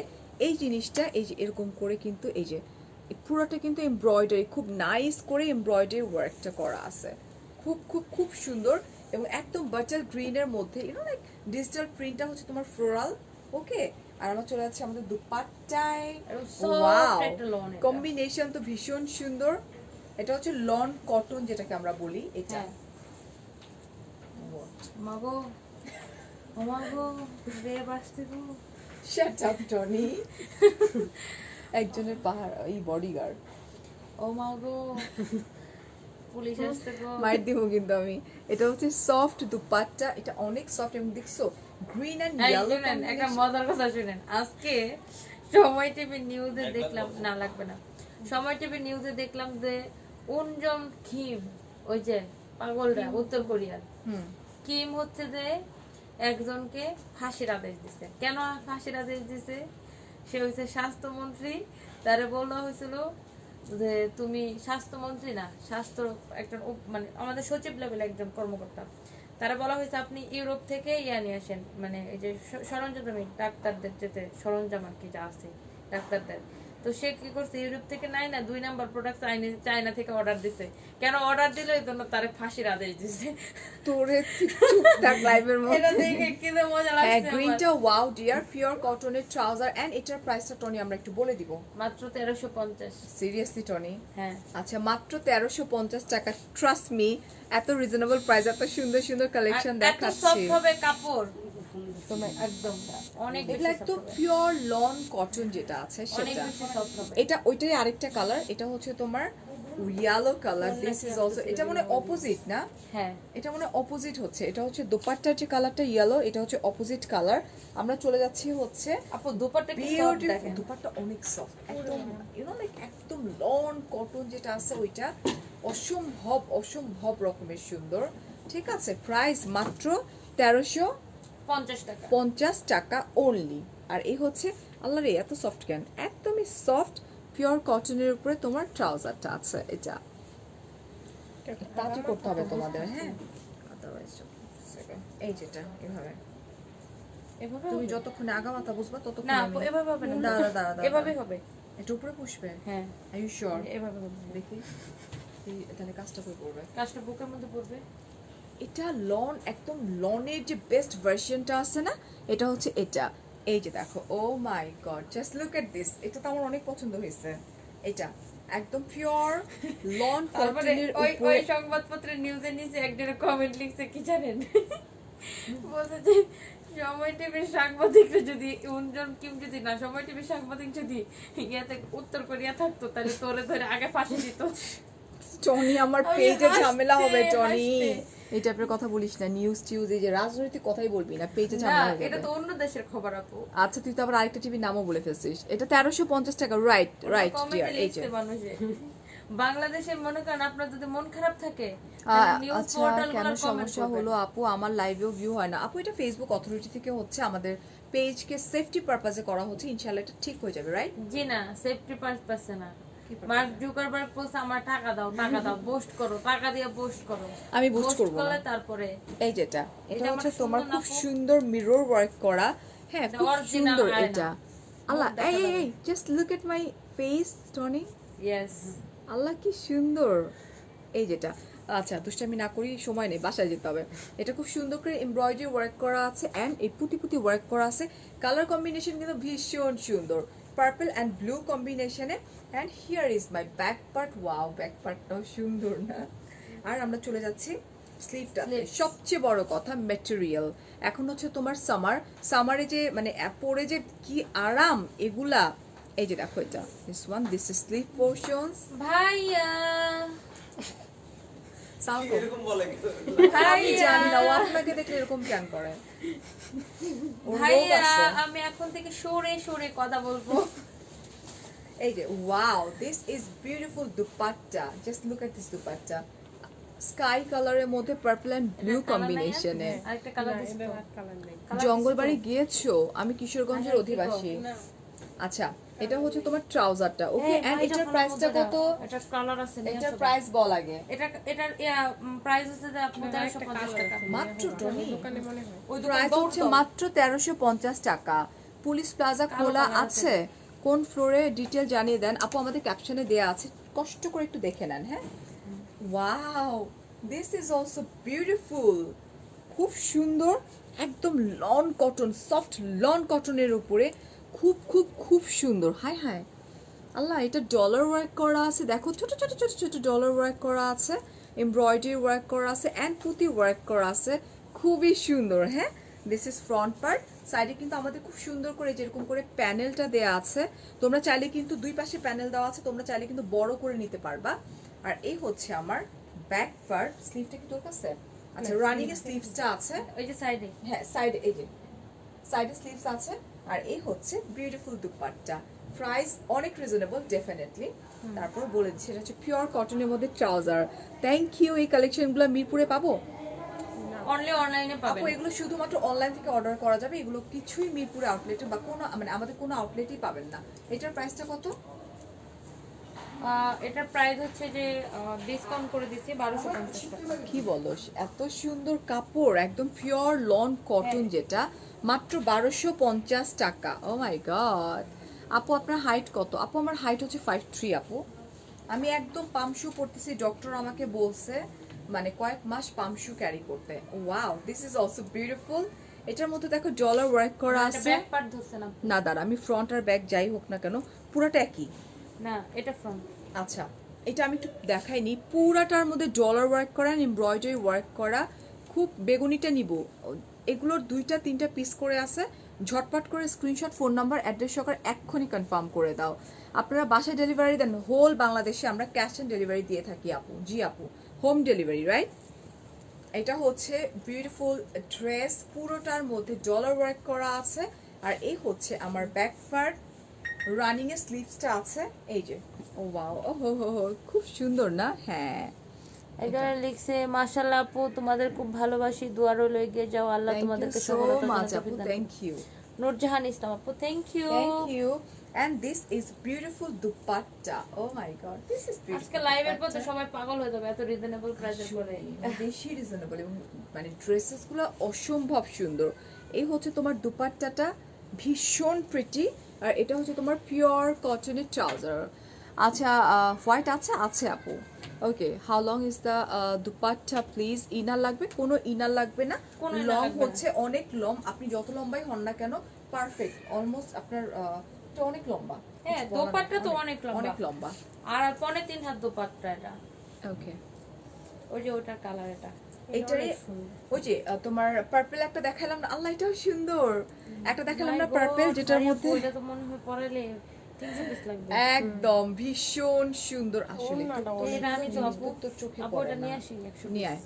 এই জিনিসটা, এই যে এরকম করে কিন্তু এই যে পুরোটা কিন্তু এমব্রয়ডারি, খুব নাইস করে এমব্রয়ডারি ওয়ার্কটা করা আছে, খুব খুব খুব সুন্দর। এবং একদম বাটার গ্রিনের মধ্যে ইউনো লাইক ডিজিটাল প্রিন্টটা হচ্ছে তোমার ফ্লোরাল। ওকে, আর আমরা চলে যাচ্ছি আমাদের দুপাট্টায়। ওয়াও, কম্বিনেশন তো ভীষণ সুন্দর। এটা হচ্ছে লন কটন যেটাকে আমরা বলি, এটা মাগো ও মাগো রে বাসতে গো, শাট আপ টনি। একজনের পাহাড় এই বডিগার্ড, ও মাগো পুলিশ আসছে গো, মাইর দিব কিন্তু আমি। এটা হচ্ছে সফট দুপাট্টা, এটা অনেক সফট, এবং দেখছো গ্রিন এন্ড ইয়েলো। একটা মজার কথা শুনেন, আজকে সময় টিভি নিউজে দেখলাম, না লাগবে না, সময় টিভি নিউজে দেখলাম যে উনজন কিম, ওই যে পাগলরা উত্তর কোরিয়ার, কিম হচ্ছে যে একজনকে ফাঁসির আদেশ দিছে। কেন ফাঁসির আদেশ দিছে? সে হচ্ছে স্বাস্থ্যমন্ত্রী, তারে বলা হয়েছিল যে তুমি স্বাস্থ্যমন্ত্রী না, স্বাস্থ্য একজন মানে আমাদের সচিব লেভেল একজন কর্মকর্তা, তারা বলা হয়েছে আপনি ইউরোপ থেকে নিয়ে আসেন, মানে এই যে সরঞ্জাম, ডাক্তারদের যেতে সরঞ্জাম আর কি যা আছে ডাক্তারদের। তো সে কি করছে, ইউরোপ থেকে নাই না 2 নাম্বার প্রোডাক্ট চায়না থেকে অর্ডার দিছে। কেন অর্ডার দিল, এই জন্য তারে ফাঁসির আদেশ দিছে। তোরে চুপ থাক লাইভের এটা মধ্যে। দেখে কি যে মজা হ্যাঁ, লাগছে আমার। গ্রিনটা ওয়াও ডিয়ার, পিওর কটনের ট্রাউজার এন্ড এটার প্রাইসটা টনি আমরা একটু বলে দিব। মাত্র 1350। Seriously Tony? হ্যাঁ আচ্ছা, মাত্র 1350 টাকা। ট্রাস্ট মি, এত রিজনেবল প্রাইস, এত সুন্দর সুন্দর কালেকশন এত দেখাচ্ছি। সফট হবে কাপড়, একদম অনেক বেশি এগুলো একদম পিওর লন কটন যেটা আছে অনেক সেটা। বেশি সফট হবে। এটা ওইটারই আরেকটা কালার, এটা হচ্ছে তোমার yellow colour. This is also, এটা মানে অপোজিট না? হ্যাঁ এটা মানে অপোজিট হচ্ছে, এটা হচ্ছে দোপাট্টার যে কালারটা ইয়েলো, এটা হচ্ছে অপোজিট কালার। আমরা চলে যাচ্ছি হচ্ছে আপু দুপাট্টা কি সফট বিউটিফুল। দেখেন। দোপাট্টা অনেক সফট, একদম লাইক একদম লন কটন যেটা আছে ওইটা অসম্ভব অসম্ভব রকমের সুন্দর। ঠিক আছে, প্রাইস মাত্র 1350 50 টাকা। টাকা অনলি। আর এই হচ্ছে, আল্লাহ রে এত সফট কেন, একদমই সফট পিওর কটনের উপরে তোমার ট্রাউজারটা আছে। এটা টাচও করতে হবে তোমাদের, হ্যাঁ, আদারওয়াইজ এই যেটা এভাবে এভাবে তুমি হবে? যতক্ষণে আগামাথা বুঝবা না ততক্ষণ আপু এভাবে হবে না। দাঁড়া দাঁড়া দাঁড়া, এভাবে হবে। এটা উপরে পুষবে? হ্যাঁ আর ইউ শিওর? এভাবে হবে। দেখি তাহলে কাজটা করে পড়বে। কাজটা বুকের মধ্যে পড়বে। এটা লন, একদম লনের যে বেস্ট ভার্সনটা আছে না, এটা হচ্ছে এটা। এই যে দেখো, oh my god, just look at this. এটা তো আমার অনেক পছন্দ হয়েছে। এটা একদম পিওর লন তারপরে কটনের ওই উপরে। সংবাদপত্রের নিউজের নিচে একজনের কমেন্ট লিখছে কি জানেন, বলছে যে সময় টিভির সাংবাদিকরা যদি যদি না সময় টিভির সাংবাদিক যদি ইয়াতে উত্তর কোরিয়া থাকতো তাহলে তোরে ধরে আগে ফাঁসি দিত। টনি, আমার আমি পেজে হাসতে, ঝামেলা হবে টনি। হাসতে। এই টাইপের কথা বলিস না, নিউজ টিউজ এই যে রাজনৈতিক কথাই বলবি না, পেজে না ঝামেলা হয়ে এটা যাবে। তো অন্য দেশের খবর আপু। আচ্ছা, তুই তো আবার আরেকটা টিভির নামও বলে ফেলছিস। এটা 1350 টাকা, রাইট রাইট ডিয়ার। কমেন্টে এই যে লিখছে মানুষে। বাংলাদেশে মনে করেন আপনার যদি মন খারাপ থাকে নিউজ আচ্ছা, পোর্টাল কেন গুলোর কমেন্ট সমস্যা হলো আপু? আমার লাইভেও ভিউ হয় না আপু। এটা ফেসবুক অথরিটি থেকে হচ্ছে, আমাদের পেজকে সেফটি পারপাজে করা হচ্ছে। ইনশাআল্লাহ এটা ঠিক হয়ে যাবে, রাইট? জি না, সেফটি পারপাসে না। মার্ক জুকারবার্গ বলছে আমার টাকা দাও, টাকা দাও, পোস্ট করো, টাকা দিয়ে পোস্ট করো। আমি বুস্ট পোস্ট করব না। করলে তারপরে এই যেটা, এটা এটা হচ্ছে আমার তোমার সুন্দর না খুব আপু? সুন্দর মিরর ওয়ার্ক করা। হ্যাঁ, এটা খুব original সুন্দর আয়না। এটা। আল্লাহ, দেখা এই যাবে। এই just look at my face Tony. Yes. আল্লাহ কি সুন্দর। এই যেটা, আচ্ছা দুষ্টামি না করি, সময় নেই, বাসায় যেতে হবে। এটা খুব সুন্দর করে এমব্রয়ডারি ওয়ার্ক করা আছে এন্ড এই পুঁতি পুঁতি ওয়ার্ক করা আছে। কালার কম্বিনেশন কিন্তু ভীষণ সুন্দর, পার্পল এন্ড ব্লু কম্বিনেশনে। And here is my back part. Wow, back পার্টটাও সুন্দর না? আর আমরা চলে যাচ্ছি স্লিভটা। Sleeves। সবচেয়ে বড় কথা ম্যাটেরিয়াল। এখন হচ্ছে তোমার সামারে যে মানে পরে যে কি আরাম এগুলা। এই যে দেখো, এটা দিস ইজ স্লিভ পোরশনস। ভাইয়া সাউন্ড এরকম বলে কেন? আমি জানি না, ও আপনাকে দেখলে এরকম কেন করে। ওর লোভ ভাইয়া আছে। আমি এখন থেকে সরে সরে কথা বলবো। এই যে wow, this is beautiful dupatta. Just look at this dupatta, sky কালারের মধ্যে পার্পল এন্ড ব্লু কম্বিনেশনে। আরেকটা কালার দিছি তো। Colour জঙ্গলবাড়ি দিছি গিয়েছো? আমি কিশোরগঞ্জের হ্যাঁ, অধিবাসী। না। আচ্ছা, এটা হচ্ছে তোমার ট্রাউজারটা, তো। ওকে। এই এন্ড ভাইটা এটার ফোনের প্রাইসটা মধ্যে কত? দাও। এটার কালার আছে নিয়ে এটার আসো। প্রাইস বল আগে। এটার প্রাইস হচ্ছে যে আপনি 1350 টাকা। মাত্র টনি, ওই প্রাইস দোকান হচ্ছে মাত্র 1350 টাকা। পুলিশ প্লাজা খোলা কালার আছে? কোন ফ্লোরে ডিটেল জানিয়ে দেন আপু, আমাদের ক্যাপশনে দেয়া আছে, কষ্ট করে একটু দেখে নেন। হ্যাঁ, wow, this is also beautiful. খুব সুন্দর, একদম লন কটন, সফট লন কটনের উপরে খুব খুব খুব সুন্দর। হাই হাই আল্লাহ, এটা ডলার ওয়ার্ক করা আছে, দেখো ছোট ছোট ছোট ছোট ডলার ওয়ার্ক করা আছে, এমব্রয়ডারি ওয়ার্ক করা আছে অ্যান্ড পুঁতি ওয়ার্ক করা আছে। খুবই সুন্দর। হ্যাঁ, দিস ইজ ফ্রন্ট পার্ট। সাইডে কিন্তু আমাদের খুব সুন্দর করে যেরকম করে প্যানেলটা দেয়া আছে। তোমরা চাইলে কিন্তু দুই পাশে প্যানেল দেওয়া আছে, তোমরা চাইলে কিন্তু বড় করে নিতে পারবা। আর এই হচ্ছে আমার ব্যাক পার্ট। স্লিভটা কি তোর কাছে? আচ্ছা, রানিং এর স্লিভসটা আছে। ওই যে সাইডে। হ্যাঁ, সাইডে, এই যে সাইডে স্লিভস আছে। আর এই হচ্ছে বিউটিফুল দুপাট্টা। প্রাইস অনেক রিজনেবল ডেফিনেটলি। তারপর বলে দিচ্ছি, এটা হচ্ছে পিওর কটনের মধ্যে ট্রাউজার। Thank you. এই কালেকশনগুলো মিরপুরে পাবো? অনলি অনলাইনে আপু পাবেন। এগুলো শুধুমাত্র অনলাইন থেকে অর্ডার করা যাবে, এগুলো কিছুই মিরপুরে আউটলেটে বা কোনো মানে আমাদের কোনো আউটলেটই পাবেন না। এটার প্রাইসটা কত? এটার প্রাইস হচ্ছে যে ডিসকাউন্ট করে দিচ্ছি 1250 টাকা। কি বলো, এত সুন্দর কাপড়, একদম পিওর লন কটন, যেটা মাত্র 1250 টাকা। ও মাই গড। আপু আপনার হাইট কত? আপু আমার হাইট হচ্ছে 5'3" আপু। আমি একদম পামশু পরতেছি, ডক্টর আমাকে বলছে মানে কয়েক মাস পামশু ক্যারি করতে। Wow, this is also beautiful. এটার মধ্যে দেখো ডলার ওয়ার্ক করা এটা আছে। ব্যাক পার্ট ধরছে না? না দাঁড়া, আমি ফ্রন্ট আর ব্যাক যাই হোক না কেন পুরাটা একই। না, এটা ফ্রন্ট। আচ্ছা, এটা আমি একটু দেখাইনি। পুরাটার মধ্যে ডলার ওয়ার্ক করা, এমব্রয়ডারি ওয়ার্ক করা, খুব বেগুনিটা নিব। এগুলোর 2-3টা পিস করে আছে। ঝটপট করে স্ক্রিনশট, ফোন নাম্বার, অ্যাড্রেস সহকারে এক্ষুনি কনফার্ম করে দাও। আপনারা বাসায় ডেলিভারি দেন? হোল বাংলাদেশে আমরা ক্যাশ অন ডেলিভারি দিয়ে থাকি আপু। জি আপু, হোম ডেলিভারি, রাইট? এটা হচ্ছে বিউটিফুল ড্রেস, পুরোটার মধ্যে ডলার ওয়ার্ক করা আছে। আর এই হচ্ছে আমার ব্যাক পার্ট, রানিং এর স্লিভসটা আছে এই যে। ও ওয়াও, ও হো হো হো, খুব সুন্দর না? হ্যাঁ, এখানে লিখছে মাশাআল্লাহ আপু তোমাদের খুব ভালোবাসি, দোয়া রইল, এগিয়ে যাও, আল্লাহ থ্যাংক ইউ তোমাদেরকে সো সফলতা মাচ দান আপু, করুন। থ্যাংক ইউ, নূরজাহান ইসলাম আপু, thank you. Thank you. And this is beautiful dupatta. Oh my god, this is beautiful. আজকে লাইভের পর তো সবাই পাগল হয়ে যাবে এত রিজনেবল প্রাইসে করে। বেশি রিজনেবল এবং মানে ড্রেসেস গুলো অসম্ভব সুন্দর। এই হচ্ছে তোমার দুপাট্টাটা, ভীষণ প্রিটি। আর এটা হচ্ছে তোমার পিওর কটনের ট্রাউজার। আচ্ছা, হোয়াইট আছে? আছে আপু। Okay, how long is the dupatta please? Inner লাগবে? কোনো ইনার লাগবে না, কোনো inner লং লাগবে না। হচ্ছে অনেক লং। আপনি যত লম্বাই হন না কেন পারফেক্ট, অলমোস্ট আপনার এটা অনেক লম্বা। হ্যাঁ, কিছু বলার নেই, দোপাট্টা তো অনেক লম্বা। অনেক লম্বা। আর 3.5 হাত দোপাট্টা এটা। ওকে, ওই যে ওটার কালার এটা। এইটারই ওই যে তোমার পার্পল একটা দেখালাম না, আল্লাহ এটাও সুন্দর। একটা দেখালাম না পার্পল, যেটার মধ্যে এটা তো মনে হয় পরালে 300 পিস লাগবে। একদম ভীষণ সুন্দর আসলে। এটা আমি তো আপু তো চোখে আপু পড়ে এটা না। নিয়ে আসি 100 নিয়ে পিস। আয়।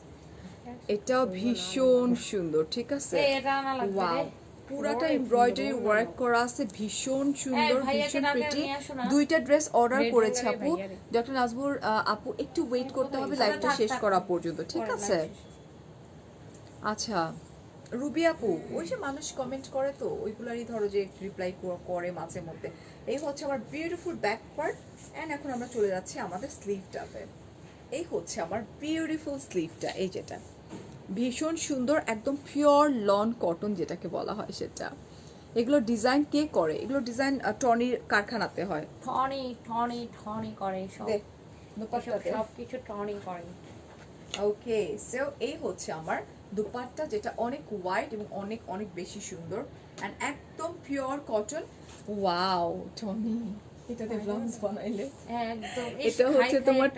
এটাও ভীষণ সুন্দর, ঠিক আছে? এটা আনা লাগবে ওয়াও, রে। পুরাটা এমব্রয়ডারি ওয়ার্ক করা আছে, ভীষণ সুন্দর, ভাইয়াকে ভীষণ ডাকে প্রিটি। নিয়ে আসো না। 2টা ড্রেস অর্ডার রেড করেছে রঙের আপু। ভাইয়ারে। ডক্টর নাজবুর আপু একটু ওয়েট করতে হবে আচ্ছা, লাইভটা থাক, শেষ থাক। করা পর্যন্ত, ঠিক পরে আছে? live শেষ। আচ্ছা, রুবি আপু, ওই যে মানুষ কমেন্ট করে তো ওইগুলারই ধরো যে রিপ্লাই করে মাঝে মধ্যে। এই হচ্ছে আমার বিউটিফুল ব্যাক পার্ট। এন্ড এখন আমরা চলে যাচ্ছি আমাদের স্লিভটাতে। এই হচ্ছে আমার বিউটিফুল স্লিভটা, এই যেটা ভীষণ সুন্দর, একদম পিওর লন কটন যেটাকে বলা হয় সেটা। এগুলো ডিজাইন কে করে? এগুলো ডিজাইন টনির কারখানাতে হয়। ঠনি ঠনি ঠনি করে সব। দেখ দুপাট্টাতে। সব কিছু টনি করে। ওকে, সো এই হচ্ছে আমার দুপাট্টা, যেটা অনেক হোয়াইট এবং অনেক অনেক বেশি সুন্দর এন্ড একদম পিওর কটন। ওয়াও টনি, এটাতে ব্লাউজ বানাইলে একদম এটা হচ্ছে তোমার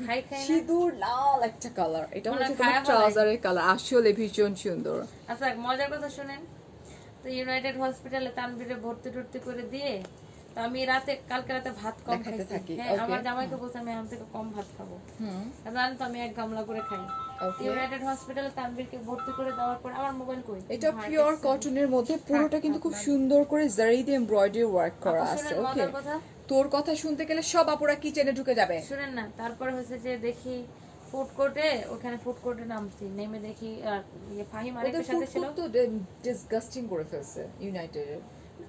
খাই খাই না। সিঁদুর লাল একটা কালার। এটা মানে হচ্ছে তোমার খায়া ফেলাই। ট্রাউজারের কালার, আসলে ভীষণ সুন্দর। আচ্ছা, মজার কথা শুনেন তো, ইউনাইটেড হসপিটালে তানভীরে ভর্তি টর্তি করে দিয়ে তো আমি কালকে রাতে ভাত কম দেখাতে খাইছি। থাকি, হ্যাঁ, okay. আমার জামাইকে বলছে আমি এখন থেকে কম ভাত খাবো। হুম, জানেন তো আমি 1 গামলা করে খাই। Okay. ইউনাইটেড হসপিটালে তানভীরকে ভর্তি করে দেওয়ার পর আমার মোবাইল কই? এটা পিওর কটনের মধ্যে, পুরোটা কিন্তু খুব সুন্দর করে জারি দিয়ে এমব্রয়ডারি ওয়ার্ক করা আপু, আছে। শুনেন ওকে, মজার কথা? তোর কথা শুনতে গেলে সব আপুরা কিচেনে ঢুকে যাবে। শুনেন না, তারপরে হচ্ছে যে দেখি ফুড কোর্টে, ওখানে ফুড কোর্টে নামছি, নেমে দেখি ফাহিম ওদের আরেকটার ফুড সাথে ছিল। তো ডিসগাস্টিং করে ফেলছে ইউনাইটেড,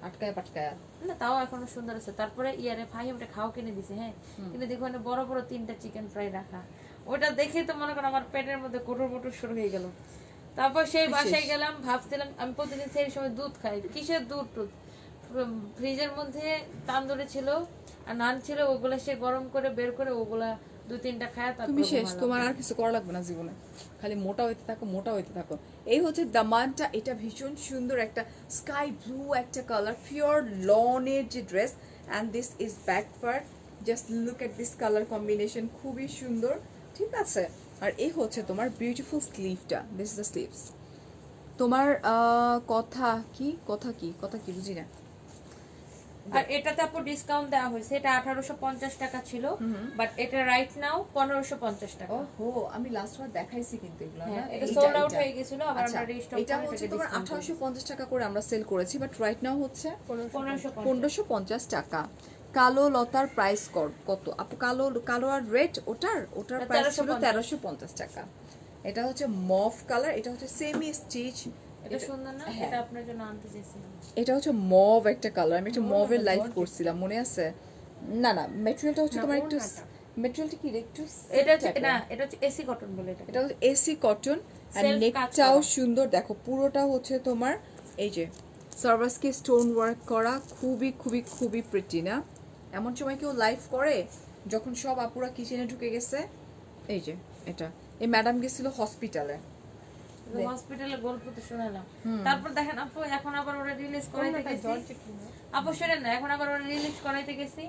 আটকায় পাটকায়। না, তাও এখনো সুন্দর আছে। তারপরে ফাহিমটা খাও কিনে দিছে। হ্যাঁ, কিন্তু দেখো ওখানে বড় বড় 3টা চিকেন ফ্রাই রাখা। ওটা দেখে তো মনে করো আমার পেটের মধ্যে কোটর মোটর শুরু হয়ে গেল। তারপর সেই বাসায় গেলাম, ভাবছিলাম আমি প্রতিদিন সেই সময় দুধ খাই, কিসের দুধ টুধ, ফ্রিজের মধ্যে তান্দুরি ছিল আর নান ছিল, ওগুলা সে গরম করে বের করে ওগুলা 2-3টা খায় তুমি তারপর শেষ, ঘুমালাম। তোমার আর কিছু করা লাগবে না জীবনে, খালি মোটা হইতে থাকো, মোটা হইতে থাকো। এই হচ্ছে দামানটা, এটা ভীষণ সুন্দর একটা স্কাই ব্লু একটা কালার, পিওর লনের যে dress. And this is back part, just look at this colour combination, খুবই সুন্দর, ঠিক আছে? আর এই হচ্ছে তোমার বিউটিফুল স্লিভটা, দিস ইজ দ্য স্লিভস। তোমার কথা কি কথা কি কথা কি বুঝি না। আর এটাতে আপু ডিসকাউন্ট দেওয়া হয়েছে, এটা 1850 টাকা ছিল, বাট এটা রাইট নাও 1550 টাকা। ওহো, আমি লাস্ট বার দেখাইছি কিন্তু এগুলো না, হ্যাঁ, এটা এইটা, সোল্ড আউট এইটা। হয়ে গেছিল, আবার আচ্ছা, আমরা রিস্টক এটা করে হচ্ছে এটাকে তোমার ডিসকাউন্ট 1850 টাকা করে আমরা সেল করেছি, বাট রাইট নাও হচ্ছে 1550। 1550 টাকা। কালো লতার প্রাইস কত আপু? কালো আর রেড, ওটার প্রাইস ছিল 1350 টাকা। এটা হচ্ছে মভ কালার, এটা হচ্ছে সেমি স্টিচ। এটা সুন্দর না? হ্যাঁ। এটা আপনার জন্য আনতে চেয়েছিলাম। এটা হচ্ছে মভ একটা কালার, আমি একটা ওড়নাটা মভের লাইভ gorgeous। করছিলাম মনে আছে? না না, ম্যাটেরিয়ালটা হচ্ছে না, তোমার একটু, ওড়নাটা। ম্যাটেরিয়ালটা কি একটু এটা হচ্ছে type-এর। না, এটা হচ্ছে এসি কটন বলে এটা। এটা হচ্ছে এসি কটন, আর Self কাজ নেকটাও করা। সুন্দর, দেখো পুরোটা হচ্ছে তোমার এই যে সার্ভাসকে স্টোন ওয়ার্ক করা, খুবই খুবই খুবই প্রিটি না? এমন সময় কেউ লাইভ করে যখন সব আপুরা কিচেনে ঢুকে গেছে। এই যে এটা, এই ম্যাডাম গেছিল হসপিটালে, হসপিটালে গল্প তো শোনালাম। তারপর দেখেন আপু, এখন আবার ওরা রিলিজ করাইতে গেছি। আপু শোনেন না, এখন আবার ওরা রিলিজ করাইতে গেছি।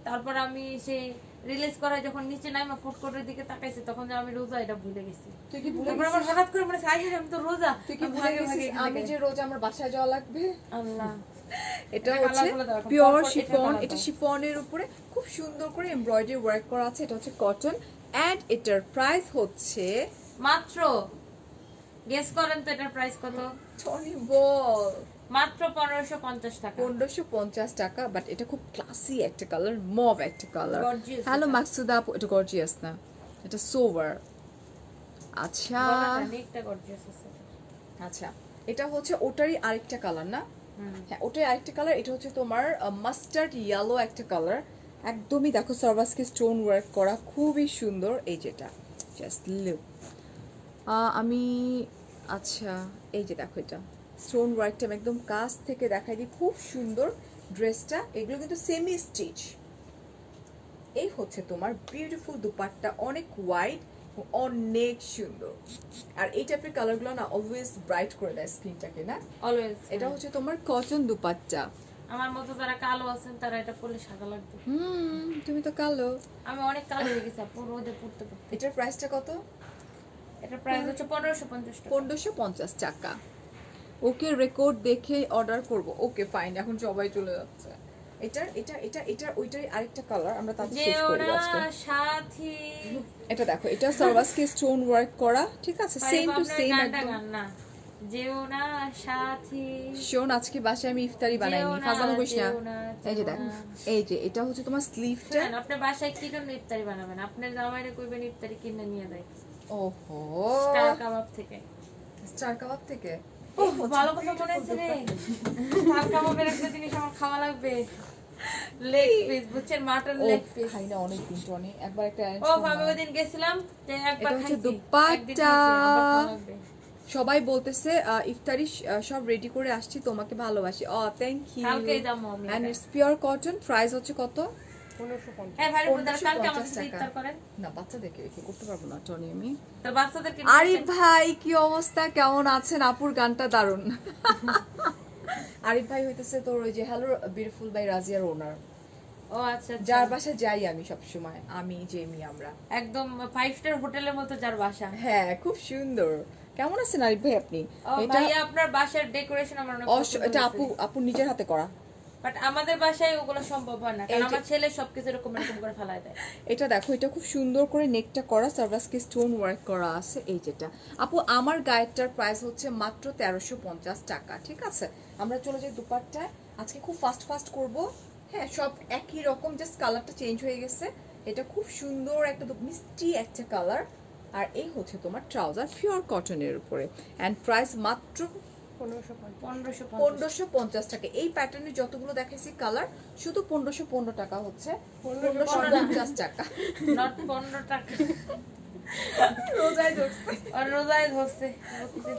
তারপর আমি সেই রিলিজ করাই যখন নিচে নাইমা ফুড কোর্টের দিকে তাকাইছি, তখন যে আমি রোজা এটা ভুলে গেছি। তুই কি ভুলে তারপর আমার হঠাৎ করে মনে হয়, আমি তো রোজা। তুই কি আমি ভুলে ভাগে গেছিস ভাগে আমি যে রোজ আমার বাসায় যাওয়া লাগবে? আল্লাহ। এটা এটা হচ্ছে colour গুলো দেখো, পিওর পরপর এটা শিফন, colour এটা দাও। শিফনের উপরে খুব সুন্দর করে এমব্রয়ডারি ওয়ার্ক করা আছে। এটা হচ্ছে কটন, এন্ড এটার প্রাইস হচ্ছে, মাত্র গেস করেন তো এটার প্রাইস কত? টনি বল, মাত্র 1550 টাকা। 1550 টাকা। বাট এটা খুব ক্লাসি একটা কালার, মভ একটা কালার। Gorgeous হ্যালো এটা। মাকসুদা আপু, এটা গর্জিয়াস না, এটা সোভার। আচ্ছা গলাটা নেকটা গর্জিয়াস আছে। আচ্ছা, এটা হচ্ছে ওটারই আরেকটা কালার না? হ্যাঁ, ওটাই আরেকটা কালার। এটা হচ্ছে তোমার মাস্টার্ড ইয়েলো একটা কালার, একদমই দেখো সার্ভাসকে স্টোন ওয়ার্ক করা, খুবই সুন্দর। এই যেটা জাস্ট লুক, আমি, আচ্ছা এই যে দেখো, এটা স্টোন ওয়ার্কটা আমি একদম কাছ থেকে দেখাই দিই, খুব সুন্দর ড্রেসটা। এগুলো কিন্তু সেমি স্টিচ। এই হচ্ছে তোমার বিউটিফুল দুপাট্টা, অনেক ওয়াইড, অনেক সুন্দর। আর এই টাইপের কালারগুলো না অলওয়েজ ব্রাইট করে দেয় স্কিনটাকে না? অলওয়েজ। এটা হচ্ছে তোমার কটন দুপাট্টা। আমার মতো যারা কালো আছেন তারা এটা পরলে সাদা লাগবে। তুমি তো কালো। আমি অনেক কালো হয়ে গেছি আপু রোদে পড়তে পড়তে। এটার প্রাইসটা কত? এটা প্রাইস হচ্ছে 1550 টাকা। 1550 টাকা। ওকে, রেকর্ড দেখে অর্ডার করব। ওকে ফাইন, এখন সবাই চলে যাচ্ছে। এটার ওইটারই আরেকটা কালার, আমরা তাতে শেষ যেও করে না দেব আজকে। সাথী। এটা দেখো, এটা সার্ভাসকে স্টোন ওয়ার্ক করা, ঠিক আছে, সেম টু সেম একদম। গান না, যেও না সাথী। শোন, আজকে বাসায় আমি ইফতারি বানাইনি, ফাজানো করিস না। এই যে দেখ, এই যে এটা হচ্ছে তোমার স্লিভটা। শুনেন, আপনি বাসায় কি জন্য ইফতারি বানাবেন? আপনার জামাইরে কইবেন ইফতারি কিনে নিয়ে দেয় ওহো, স্টার কাবাব থেকে। স্টার কাবাব থেকে। ওহ, ভালো কথা মনে আছে রে। স্টার কাবাবের একটা জিনিস আমার খাওয়া লাগবে, লেগ পিস, বুঝছেন, মাটন লেগ পিস। খাই না অনেক দিন, টনি একবার একটা ও আমি ওইদিন গেছিলাম, যে একবার এটা হচ্ছে খাইছি, দুপাট্টা। একদিন খাইছি, আবার খাওয়া লাগবে। সবাই বলতেছে ইফতারি সব রেডি করে আসছি, তোমাকে ভালোবাসি। Thank you. কালকেই যাবো আমি এন্ড এটা। It's pure cotton. প্রাইস হচ্ছে কত? 1550। হ্যাঁ ভাই, বুঝার কালকে আমাদের 1550 সাথে টাকা। ইফতার করেন। না, বাচ্চাদেরকে রেখে করতে পারবো না টনি আমি। তো বাচ্চাদেরকে আরিফ ভাই কি অবস্থা, কেমন আছেন? আপুর গানটা দারুণ। আরিফ ভাই হইতেছে তোর ওই যে হ্যালো বিউটিফুল বাই রাজিয়ার ওনার, ও আচ্ছা আচ্ছা। যার বাসায় যাই আমি সব সময়, আমি জেমি, আমরা। একদম 5 স্টার হোটেলের মতো যার বাসা। হ্যাঁ, খুব সুন্দর। কেমন আছেন আরিফ ভাই আপনি? ও ভাইয়া, আপনার বাসার ডেকোরেশন আমার অনেক পছন্দ এটা হয়েছে। আপু নিজের হাতে করা। বাট আমাদের বাসায় ওগুলো সম্ভব হয় না, এই কারণ যে- আমার ছেলে সবকিছু এরকম এরকম করে ফেলায় দেয়। এটা দেখো, এটা খুব সুন্দর করে নেকটা করা, সার্ভাসকে স্টোন ওয়ার্ক করা আছে। এই যেটা আপু, আমার গায়েরটার প্রাইস হচ্ছে মাত্র 1350 টাকা, ঠিক আছে? আমরা চলে যাই দুপাট্টায়। আজকে খুব ফাস্ট করব। হ্যাঁ, সব একই রকম, জাস্ট কালারটা চেঞ্জ হয়ে গেছে। এটা খুব সুন্দর একটা মিষ্টি একটা কালার। আর এই হচ্ছে তোমার ট্রাউজার, পিওর কটনের উপরে, এন্ড প্রাইস মাত্র 1550। 1550 টাকা। এই প্যাটার্নের যতগুলো দেখাইছি কালার, শুধু 1515 টাকা হচ্ছে, 1550 টাকা। নট 15 টাকা। রোজায় ধরছে, ওর রোজায় ধরছে।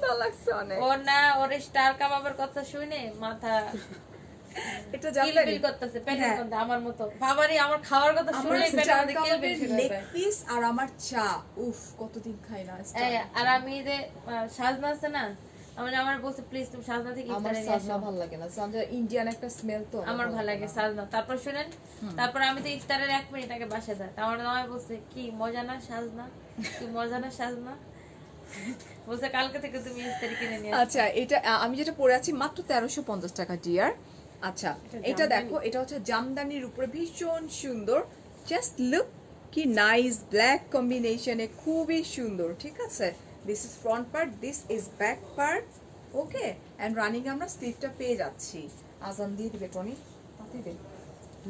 ভালো লাগছে অনেক। ও না, ওর স্টার কাবাবের কথা শুনে মাথা এটা কিলবিল করতেছে, পেটের মধ্যে আমার মতো। বাবারে, আমার খাওয়ার কথা আমার শুনে পেটের স্টার মধ্যে কিলবিল কাবাবের শুরু লেগ হয়। পিস আর আমার চা, উফ কতদিন খাই না star এই, আর কাবাব। আমি যে সাজনা আছে না, আমার বলছে প্লিজ তুমি সাজনা থেকে আমার ইফতারে নিয়ে সাজনা আসো। ভালো লাগে না, সাজনা ইন্ডিয়ান একটা স্মেল তো আমার ভালো লাগে সাজনা। তারপর শুনেন, তারপর আমি তো ইফতারের 1 মিনিট আগে বাসা যাই, আমার জামাই বলছে কি মজা না সাজনা, কি মজা না সাজনা। বলছে কালকে থেকে তুমি ইফতারি কিনে নিয়ে আসো। আচ্ছা, এটা আমি যেটা পরে আছি মাত্র 1350 টাকা ডিয়ার। আচ্ছা, এটা দেখো, এটা হচ্ছে জামদানির উপরে, ভীষণ সুন্দর। জাস্ট লুক, কি নাইস ব্ল্যাক কম্বিনেশনে, খুবই সুন্দর, ঠিক আছে? This is front part, this is back part. Okay, and running আমরা স্লিভটা পেয়ে যাচ্ছি। আজান দিয়ে দিবে টনি, তাতেই দে।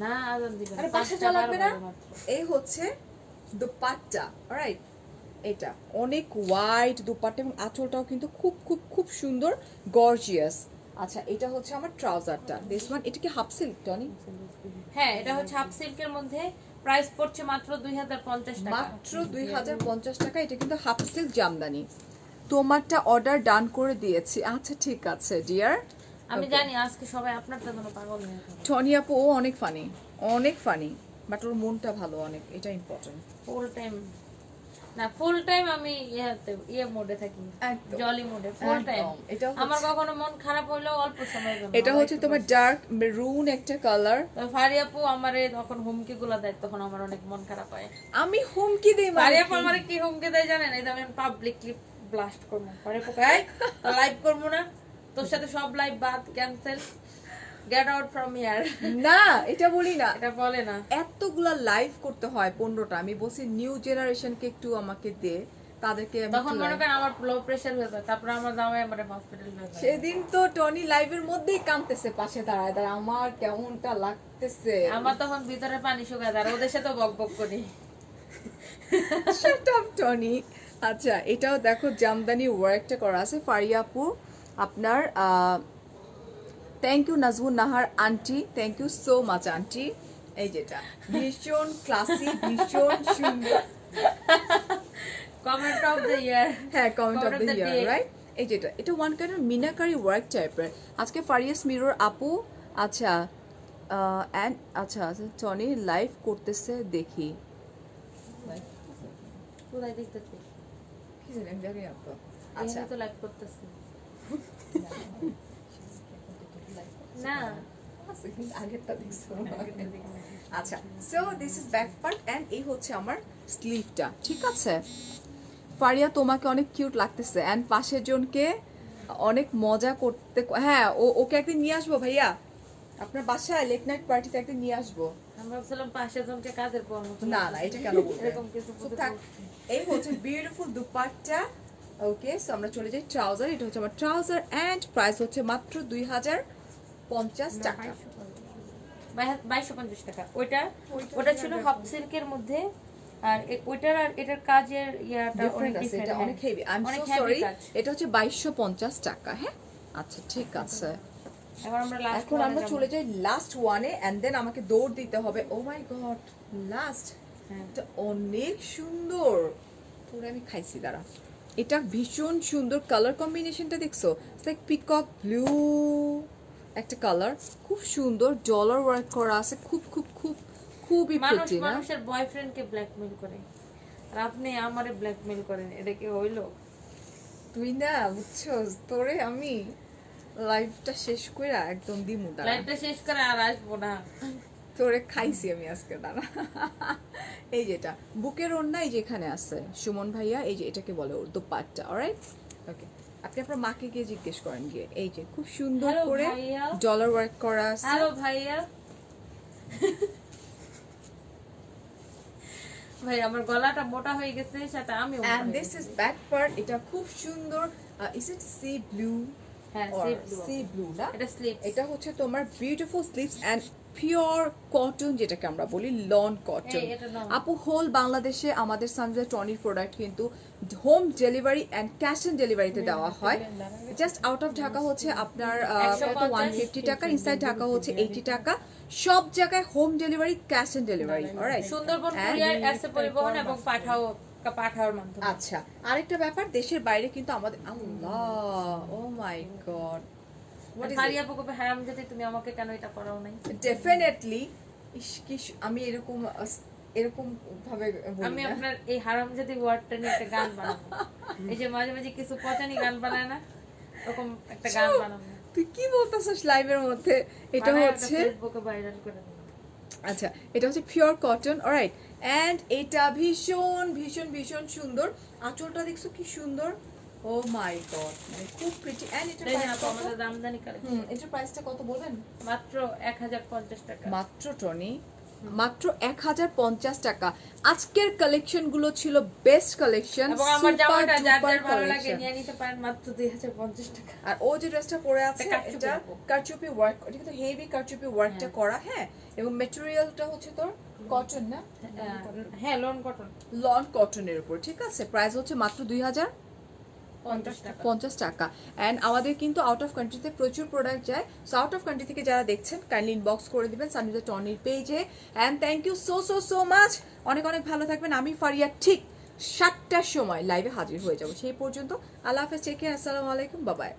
না আজান দিবেন, আরে বাসা যাওয়া লাগবে না। এই হচ্ছে দোপাট্টা, অলরাইট? এটা অনেক ওয়াইড দুপাট্টা এবং আঁচলটাও কিন্তু খুব খুব খুব সুন্দর গর্জিয়াস। আচ্ছা এটা হচ্ছে আমার ট্রাউজারটা, দিস ওয়ান। এটা কি হাফ সিল্ক টনি? হ্যাঁ, এটা হচ্ছে হাফ সিল্কের মধ্যে, প্রাইস পড়ছে মাত্র 2050 টাকা। মাত্র 2050 টাকা। এটা কিন্তু হাফ সিল্ক জামদানি। তোমারটা অর্ডার ডান করে দিয়েছি। আচ্ছা ঠিক আছে ডিয়ার। আমি জানি আজকে সবাই আপনারটা জন্য পাগল হয়ে যাবে। টনি আপু ও অনেক ফানি, অনেক ফানি, বাট ওর মনটা ভালো অনেক, এটা ইম্পর্টেন্ট। ফুল টাইম না, ফুল টাইম আমি ইয়ে মোডে থাকি, একদম। জলি মোডে ফুল টাইম। একদম। এটা আমার কখনো মন খারাপ হইলেও অল্প সময়ের জন্য। এটা হচ্ছে তোমার ডার্ক মেরুন একটা কালার। ফারি আপু আমারে যখন হুমকি গুলা দেয় তখন আমার অনেক মন খারাপ হয়। আমি হুমকি দেই ফারি আপু আমারে কি হুমকি দেয় জানেন? এই যে আমি পাবলিকলি ব্লাস্ট করবো, ফারি আপু কয় লাইভ করবো না, তোর সাথে সব লাইভ বাদ, cancel, get out from here. না এটা বলি না, এটা বলে না। এতগুলা লাইভ করতে হয় 15টা। আমি বলছি নিউ জেনারেশনকে একটু আমাকে দে, তাদেরকে আমি তখন একটু মনে live- করেন আমার লো প্রেসার হয়ে যায়, তারপর আমার জামাই আমার হসপিটাল হয়ে যায়। সেদিন তো টনি লাইভের মধ্যেই কাঁদতেছে পাশে দাঁড়ায় দাঁড়ায়, আমার কেমনটা লাগতেছে। আমার তখন ভিতরে পানি শুকায় যায়, আর ওদের সাথে বক বক করি। Shut up, Tony. আচ্ছা এটাও দেখো জামদানি ওয়ার্কটা করা আছে ফারিয়াপুর আপনার। Thank you Najmun Nahar aunty, thank you so much aunty. এই যেটা ভীষণ ক্লাসি, ভীষণ সুন্দর। Comment of the year. হ্যাঁ comment of Comment of the the year, day. Right. এই যেটা এটা one kind of meenakari work টাইপের। আজকে ফারিয়াস মিরর আপু আচ্ছা অ্যান্ড আচ্ছা আচ্ছা টনি লাইভ করতেছে দেখি। কোথায় দেখতেছি? কি জানি আমি জানি না তো। আচ্ছা এখানে তো লাইভ করতেছি। না, আগেরটা দেখছো। আচ্ছা so this is back part and এই হচ্ছে আমার স্লিভটা, ঠিক আছে। ফারিয়া তোমাকে অনেক কিউট লাগতেছে এন্ড পাশের জনকে অনেক মজা করতে, হ্যাঁ ওকে একদিন নিয়ে আসবো ভাইয়া আপনার বাসায়, লেট নাইট পার্টিতে একদিন নিয়ে আসবো। আমি ভাবছিলাম পাশের জনকে কাজের পর মতো না না এটা কেন বলবো, এরকম কিছু So, থাক। এই হচ্ছে বিউটিফুল দুপাট্টা। ওকে সো আমরা চলে যাই ট্রাউজার। এটা হচ্ছে আমার ট্রাউজার এন্ড প্রাইস হচ্ছে মাত্র 2050 টাকা। 2250 টাকা। ওটা ছিল হাফ সিল্কের মধ্যে, আর ওইটার আর এটার কাজের ইয়াটা অনেক ডিফারেন্ট আছে, এটা ডিফারেন্ট। অনেক হেভি। আই এম অনেক সো heavy সরি, কাজ। এটা হচ্ছে 2250 টাকা। হ্যাঁ আচ্ছা ঠিক আছে। এখন আমরা লাস্ট এখন আমরা চলে যাই লাস্ট ওয়ানে এন্ড দেন আমাকে দৌড় দিতে হবে। ও মাই গড লাস্ট, এটা অনেক সুন্দর। পুরো আমি খাইছি দাঁড়া। এটা ভীষণ সুন্দর কালার কম্বিনেশনটা দেখছো, ইটস লাইক পিকক ব্লু একটা কালার, খুব সুন্দর ডলার ওয়ার্ক করা আছে, খুব খুব খুব খুবই মানুষ প্রিটি না। মানুষের বয়ফ্রেন্ডকে ব্ল্যাকমেল করে, আর আপনি আমারে ব্ল্যাকমেল করেন, এটা কি হইলো? তুই না বুঝছস, তোরে আমি লাইফটা শেষ করে একদম দিমু দাঁড়া, লাইফটা শেষ করে আর আসবো না। তোরে খাইছি আমি আজকে দাঁড়া। এই যেটা বুকের ওড়না এই যে এখানে আছে সুমন ভাইয়া, এই যে এটাকে বলে ওর দোপাট্টা, অলরাইট ওকে। আপনি আপনার মাকে গিয়ে জিজ্ঞেস করেন গিয়ে। এই যে খুব সুন্দর Hello, করে ভাইয়া। ডলার ওয়ার্ক করা আছে। হ্যালো ভাইয়া। ভাই আমার গলাটা মোটা হয়ে গেছে, সাথে আমি and this is back part, এটা খুব সুন্দর। is it sea blue হ্যাঁ or স্লিপ sea blue না, এটা স্লিপ। এটা হচ্ছে তোমার beautiful sleeves and pure cotton, যেটাকে আমরা বলি লন কটন। এটা নাও। আপু হোল বাংলাদেশে আমাদের সানজে টনির প্রোডাক্ট কিন্তু home delivery and cash on ডেলিভারিতে দেওয়া হয়। জাস্ট আউট অফ ঢাকা হচ্ছে আপনার 150 টাকা, ইনসাইড ঢাকা হচ্ছে 80 টাকা। সব জায়গায় home delivery, cash on delivery, alright. Sundarban courier এসে পরিবহন এবং পাঠাওয়ার মাধ্যমে। আচ্ছা আরেকটা ব্যাপার, দেশের বাইরে কিন্তু আমাদের আল্লাহ ও মাই গড ফারিয়া পকবে হারাম, যদি তুমি আমাকে কেন এটা করাও নাই? ডেফিনেটলি আমি এরকম এরকম ভাবে বলি আমি না। আপনার এই হারাম যদি ওয়ার্ডটা নিয়ে একটা গান বানাবো। এই যে মাঝে মাঝে কিছু পচানি গান বানায় না, এরকম একটা গান বানাবো। তুই কি বলতেছিস লাইভের মধ্যে? এটা হচ্ছে ফেসবুকে ভাইরাল করে দেবো। আচ্ছা এটা হচ্ছে পিওর কটন, অলরাইট। এন্ড এটা ভীষণ ভীষণ ভীষণ সুন্দর। আঁচলটা দেখছো কি সুন্দর, ও মাই গড, মানে খুব প্রিটি। এন্ড এটা দেখেন প্রাইস আপু, আমাদের দামদানি কালেকশন এটার প্রাইসটা কত বলেন? মাত্র 1050 টাকা। মাত্র টনি মাত্র 1050 টাকা। আজকের কালেকশন গুলো ছিল বেস্ট কালেকশন, এবং আমার জামাটা যার যার ভালো লাগে নিয়ে নিতে পারেন মাত্র 2050 টাকা। আর ও যে ড্রেসটা পরে আছে এটা কারচুপি এটা আপু। কারচুপি ওয়ার্ক, এটা কিন্তু হেভি কারচুপি ওয়ার্কটা করা, হ্যাঁ। এবং ম্যাটেরিয়ালটা হচ্ছে তোর কটন না, হ্যাঁ লন কটন লন কটনের উপর, ঠিক আছে। প্রাইস হচ্ছে মাত্র 50 টাকা। 2050 টাকা। অ্যান্ড আমাদের কিন্তু আউট অফ কান্ট্রিতে প্রচুর প্রোডাক্ট যায়, সো আউট অফ কান্ট্রি থেকে যারা দেখছেন কাইন্ডলি ইনবক্স করে দিবেন সানিদা টনির পেজে। And thank you so so so much, অনেক অনেক ভালো থাকবেন। আমি ফারিয়া ঠিক 7টার সময় লাইভে হাজির হয়ে যাব, সেই পর্যন্ত আল্লাহ হাফেজ, টেক কেয়ার, আসসালামু আলাইকুম, বাবাই।